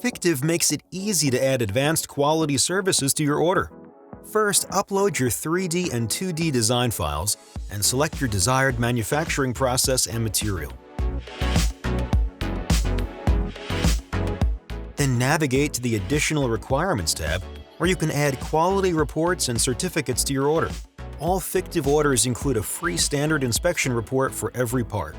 Fictiv makes it easy to add advanced quality services to your order. First, upload your 3D and 2D design files and select your desired manufacturing process and material. Then navigate to the Additional Requirements tab, where you can add quality reports and certificates to your order. All Fictiv orders include a free standard inspection report for every part,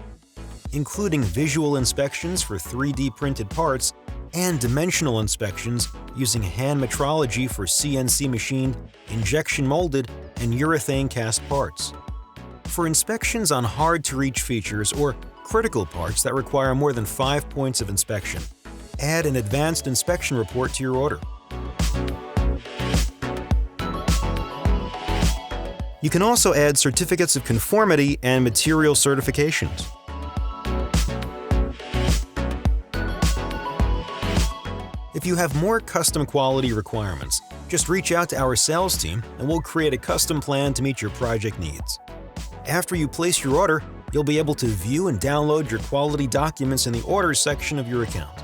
including visual inspections for 3D printed parts and dimensional inspections using hand metrology for CNC machined, injection molded, and urethane cast parts. For inspections on hard-to-reach features or critical parts that require more than 5 points of inspection, add an advanced inspection report to your order. You can also add certificates of conformity and material certifications. If you have more custom quality requirements, just reach out to our sales team and we'll create a custom plan to meet your project needs. After you place your order, you'll be able to view and download your quality documents in the Orders section of your account.